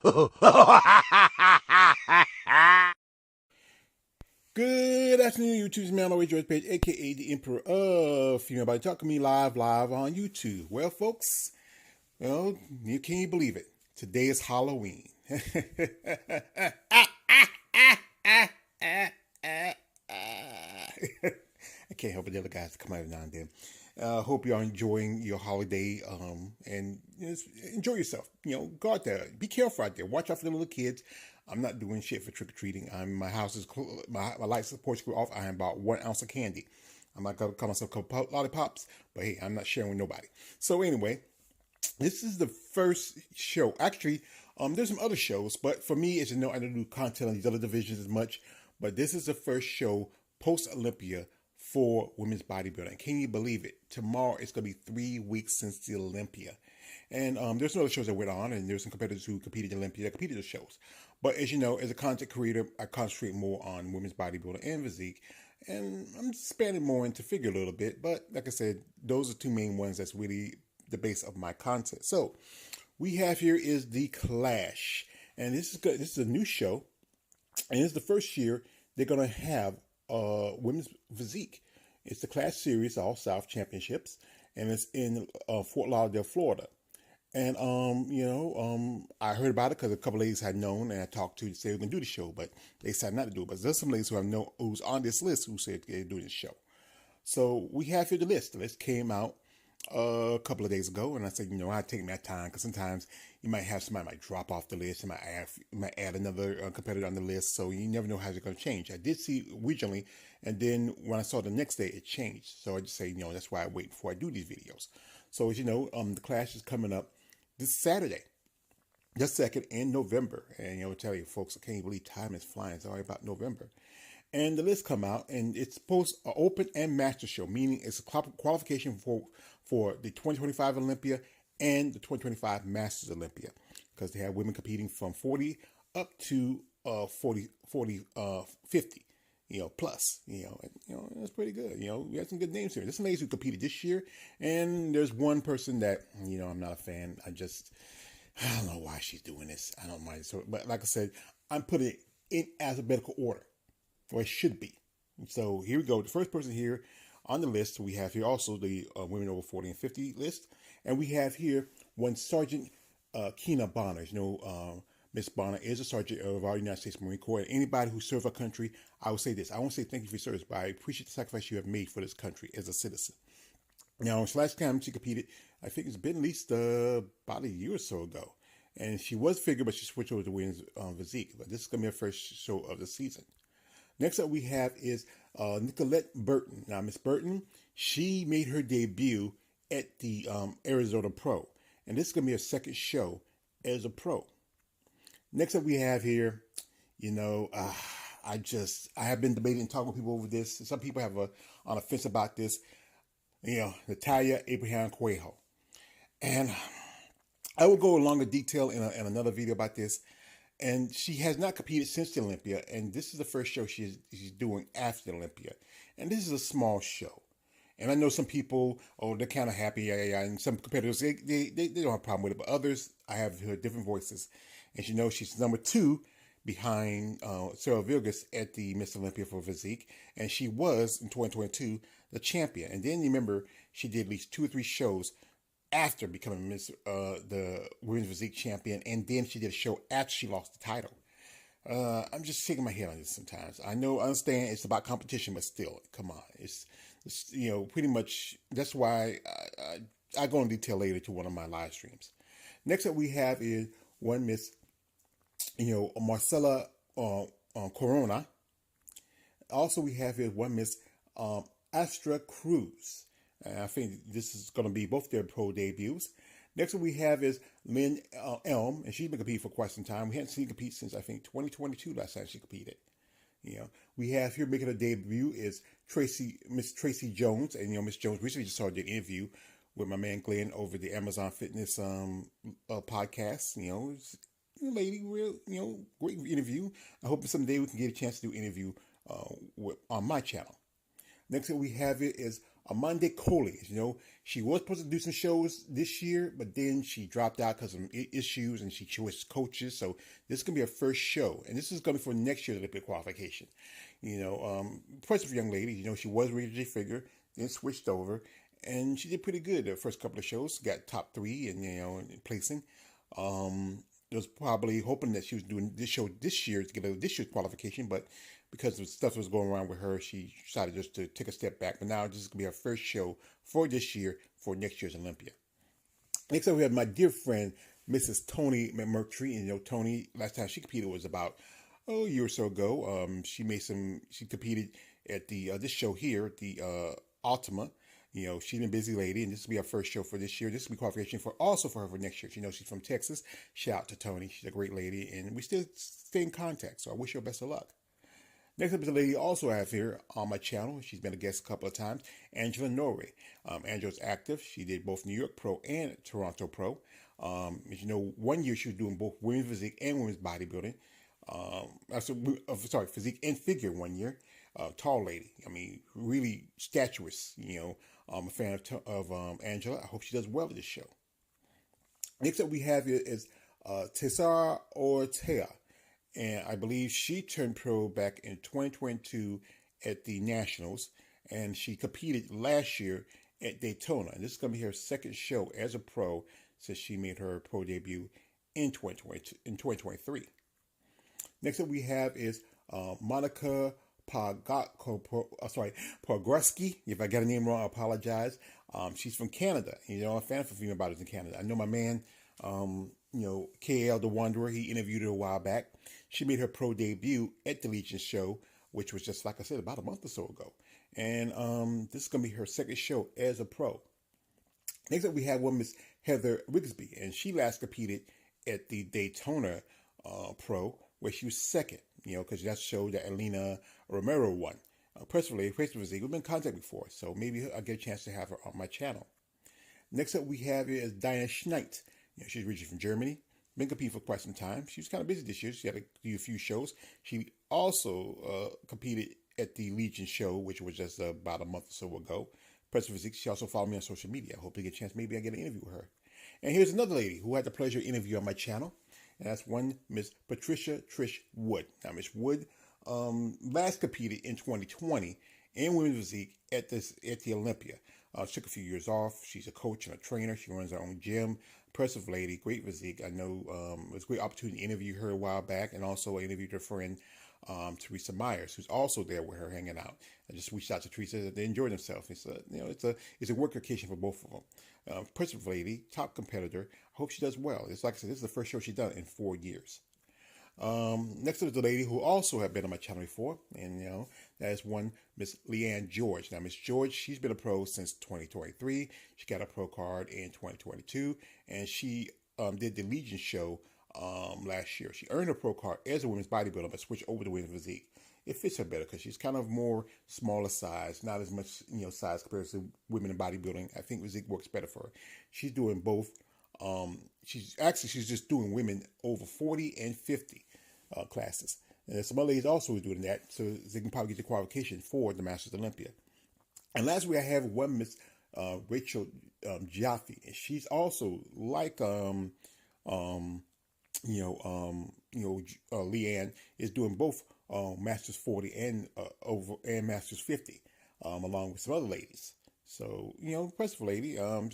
Good afternoon, YouTube's man always George Page, aka the Emperor of Female Body. Talk to me live on YouTube. Well, folks, can you believe it? Today is Halloween. I can't help it. The other guys come out every now and then. Hope you are enjoying your holiday and enjoy yourself. Go out there. Be careful out there. Watch out for the little kids. I'm not doing shit for trick or treating. My house is my lights support screw off. I have about 1 ounce of candy. I'm not gonna call myself a couple lollipops, but hey, I'm not sharing with nobody. So anyway, this is the first show. Actually, there's some other shows, but for me, as you know, I don't do content on these other divisions as much. But this is the first show post Olympia for women's bodybuilding. Can you believe it? Tomorrow it's going to be 3 weeks since the Olympia. And there's some other shows that went on, and there's some competitors who competed in Olympia that competed in the shows. But as you know, as a content creator, I concentrate more on women's bodybuilding and physique. And I'm expanding more into figure a little bit. But like I said, those are two main ones that's really the base of my content. So we have here is the Klash. And this is good. This is a new show. And it's the first year they're going to have women's physique. It's the Klash Series All South Championships, and it's in Fort Lauderdale, Florida. And I heard about it because a couple ladies had known, and I talked to say we're gonna do the show, but they decided not to do it. But there's some ladies who I know who's on this list who said they're doing this show. So we have here the list. The list came out a couple of days ago, and I said, I take my time because sometimes you might have somebody might drop off the list, you might add another competitor on the list, so you never know how it's going to change. I did see originally, and then when I saw the next day, it changed. So I just say, that's why I wait before I do these videos. So as you know, the Klash is coming up this Saturday, the 2nd in November, and I tell you, folks, I can't believe time is flying. It's already about November. And the list come out, and it's post open and master show, meaning it's a qualification for the 2025 Olympia and the 2025 Masters Olympia, because they have women competing from 40 up to 50, plus, that's pretty good. We have some good names here. There's some ladies who competed this year, and there's one person that, I'm not a fan. I don't know why she's doing this. I don't mind. So, but like I said, I'm putting it in alphabetical order. Or it should be. So here we go. The first person here on the list, we have here also the women over 40 and 50 list. And we have here one Sergeant Keena Bonner. Miss Bonner is a sergeant of our United States Marine Corps. And anybody who serves our country, I will say this. I won't say thank you for your service, but I appreciate the sacrifice you have made for this country as a citizen. Now, last time she competed, I think it's been at least about a year or so ago. And she was figure, but she switched over to women's physique. But this is going to be her first show of the season. Next up we have is Nicolette Burton. Now, Miss Burton, she made her debut at the Arizona Pro. And this is going to be her second show as a pro. Next up we have here, I have been debating and talking with people over this. Some people have on a fence about this. Natalia Abraham Cuejo. And I will go in longer detail in another video about this. And she has not competed since the Olympia, and this is the first show she's doing after the Olympia. And this is a small show. And I know some people, they're kind of happy, and some competitors, they don't have a problem with it, but others, I have heard different voices. And she's number 2 behind Sarah Vilgas at the Miss Olympia for physique, and she was, in 2022, the champion. And then remember, she did at least 2 or 3 shows after becoming the women's physique champion, and then she did a show after she lost the title. I'm just shaking my head on this sometimes. I understand it's about competition, but still, come on. It's pretty much, that's why I go in detail later to one of my live streams. Next up we have is one Miss, Marcela Corona. Also we have here one Miss Astra Cruz. And I think this is going to be both their pro debuts. Next one we have is Lynn Elm, and she's been competing for quite some time. We haven't seen her compete since, I think, 2022 last time she competed. We have here making her debut is Miss Tracy Jones. And, Miss Jones recently just started an interview with my man Glenn over the Amazon Fitness podcast. Lady, real, great interview. I hope someday we can get a chance to do an interview on my channel. Next thing we have it is Amanda Coley. She was supposed to do some shows this year, but then she dropped out because of issues, and she switched coaches. So this is going to be her first show, and this is going to be for next year's Olympic qualification. Impressive young lady. She was a J figure, then switched over, and she did pretty good the first couple of shows. Got top 3 and placing. It was probably hoping that she was doing this show this year to get this year's qualification, but because of stuff that was going around with her, she decided just to take a step back. But now this is going to be her first show for this year for next year's Olympia. Next up, we have my dear friend, Mrs. Tony McMurtry. And Tony, last time she competed was about a year or so ago. She competed at the this show here, the Ultima. She's a busy lady, and this will be her first show for this year. This will be qualification for her for next year. She's from Texas. Shout out to Tony. She's a great lady, and we still stay in contact. So I wish her best of luck. Next up is a lady I also have here on my channel. She's been a guest a couple of times, Angela Norrie. Angela's active. She did both New York Pro and Toronto Pro. As you know, 1 year she was doing both women's physique and women's bodybuilding. Physique and figure 1 year. Tall lady. Really statuous. I'm a fan of Angela. I hope she does well at this show. Next up we have here is Tesara Ortega. And I believe she turned pro back in 2022 at the Nationals. And she competed last year at Daytona. And this is going to be her second show as a pro since she made her pro debut in 2023. Next up we have is Monica Pogorski. If I got her name wrong, I apologize. She's from Canada. I'm a fan of female bodybuilders in Canada. I know my man, KL the Wanderer. He interviewed her a while back. She made her pro debut at the Legion show, which was just, like I said, about a month or so ago. And this is going to be her second show as a pro. Next up, we have one Miss Heather Wigsby, and she last competed at the Daytona Pro, where she was second, because that showed that Elena Romero won. Personally, we've been in contact before, so maybe I'll get a chance to have her on my channel. Next up, we have here is Diana Schneit. She's originally from Germany. Been competing for quite some time. She was kind of busy this year. She had to do a few shows. She also competed at the Legion show, which was just about a month or so ago. Physique. She also followed me on social media. I hope to get a chance. Maybe I get an interview with her. And here's another lady who had the pleasure of interviewing on my channel. And that's one Miss Patricia Trish Wood. Now, Miss Wood last competed in 2020 in women's physique at the Olympia. Took a few years off. She's a coach and a trainer. She runs her own gym. Impressive lady, great physique. I know it was a great opportunity to interview her a while back, and also I interviewed her friend Teresa Myers, who's also there with her hanging out. I just reached out to Teresa that they enjoyed themselves. It's a work occasion for both of them. Impressive lady, top competitor. I hope she does well. It's like I said, this is the first show she's done in 4 years. Next up is the lady who also had been on my channel before, and that is one Miss Leanne George. Now, Miss George, she's been a pro since 2023. She got a pro card in 2022, and she did the Legion show last year. She earned a pro card as a women's bodybuilder, but switched over to women's physique. It fits her better because she's kind of more smaller size, not as much size compared to women in bodybuilding. I think physique works better for her. She's doing both. She's just doing women over 40 and 50 classes. And some other ladies also doing that, so they can probably get the qualification for the Masters Olympia. And lastly, I have one Miss Rachel Jaffe, and she's also like Leanne is doing both Masters 40 and Masters 50, along with some other ladies. So, impressive lady. I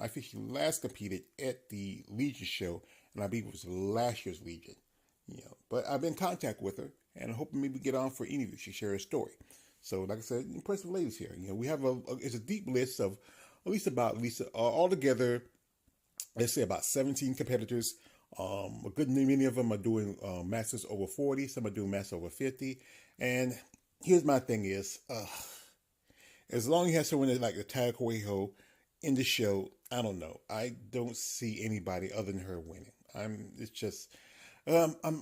think she last competed at the Legion show, and I believe it was last year's Legion. But I've been in contact with her, and I hope maybe get on for an interview. She share her story. So, like I said, impressive ladies here. We have it's a deep list of altogether, let's say about 17 competitors. A good many of them are doing Masters over 40. Some are doing Masters over 50. And here's my thing is, as long as you have someone like Natalia Coelho in the show, I don't know. I don't see anybody other than her winning. I'm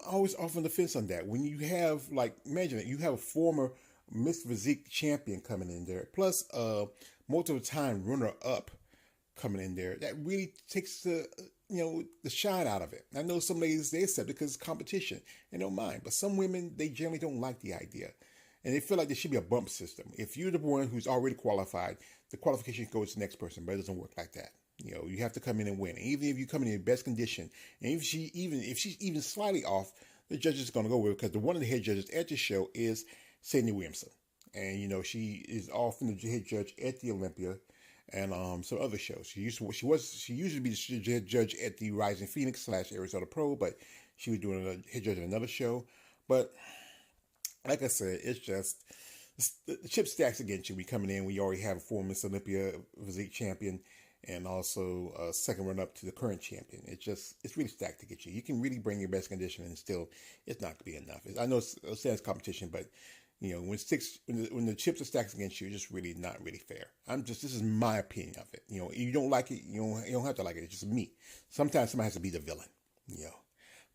always off on the fence on that. When you have, imagine it, you have a former Miss Physique champion coming in there, plus multiple time runner-up coming in there, that really takes the shine out of it. I know some ladies, they accept it because it's competition and don't mind, but some women, they generally don't like the idea. And they feel like there should be a bump system. If you're the one who's already qualified, the qualification goes to the next person, but it doesn't work like that. You have to come in and win. And even if you come in your best condition, and if she's even slightly off, the judge is going to go with it, because one of the head judges at the show is Sydney Williamson. And she is often the head judge at the Olympia and some other shows. She used to be the judge at the Rising Phoenix / Arizona Pro, but she was doing a head judge at another show. But like I said, it's just the chip stacks against you. We coming in, we already have a former Miss Olympia physique champion and also a second run up to the current champion. It's really stacked to get you. You can really bring your best condition and still it's not going to be enough. I know it's competition, but when the chips are stacked against you, it's just really not really fair. This is my opinion of it. You don't like it, you don't have to like it. It's just me. Sometimes somebody has to be the villain.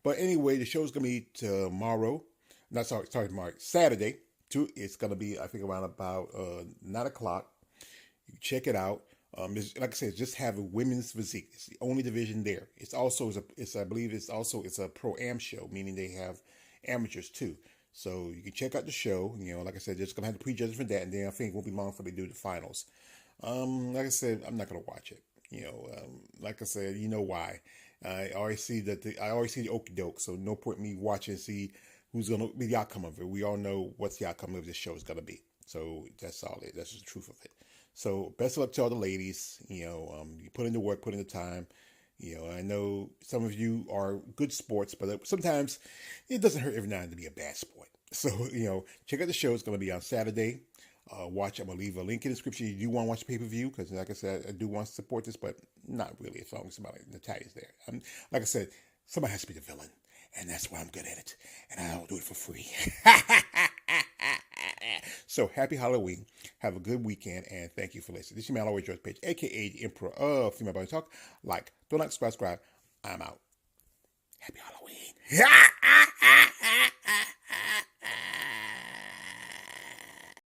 But anyway, the show's gonna be tomorrow. Tomorrow, Saturday. It's gonna be, I think, around about 9 o'clock. You can check it out. Like I said, just have a women's physique. It's the only division there. It's a pro-am show, meaning they have amateurs too. So you can check out the show. Like I said, just gonna have the prejudging for that, and then I think it won't be long before they do the finals. Like I said, I'm not gonna watch it. Like I said, you know why? I already see the okie doke. So no point in me watching and see who's gonna be the outcome of it. We all know what's the outcome of this show is gonna be. So that's all it. That's just the truth of it. So best of luck to all the ladies. You put in the work, put in the time. I know some of you are good sports, but sometimes it doesn't hurt every now and then to be a bad sport. So, check out the show. It's going to be on Saturday. I'm going to leave a link in the description. You do want to watch the pay-per-view, because like I said, I do want to support this, but not really as long as somebody, Natalia's there. Like I said, somebody has to be the villain, and that's why I'm good at it, and I don't do it for free. So, happy Halloween. Have a good weekend, and thank you for listening. This is your man, always George Page, a.k.a. the Emperor of Female Body Talk. Don't like, subscribe. I'm out. Happy Halloween.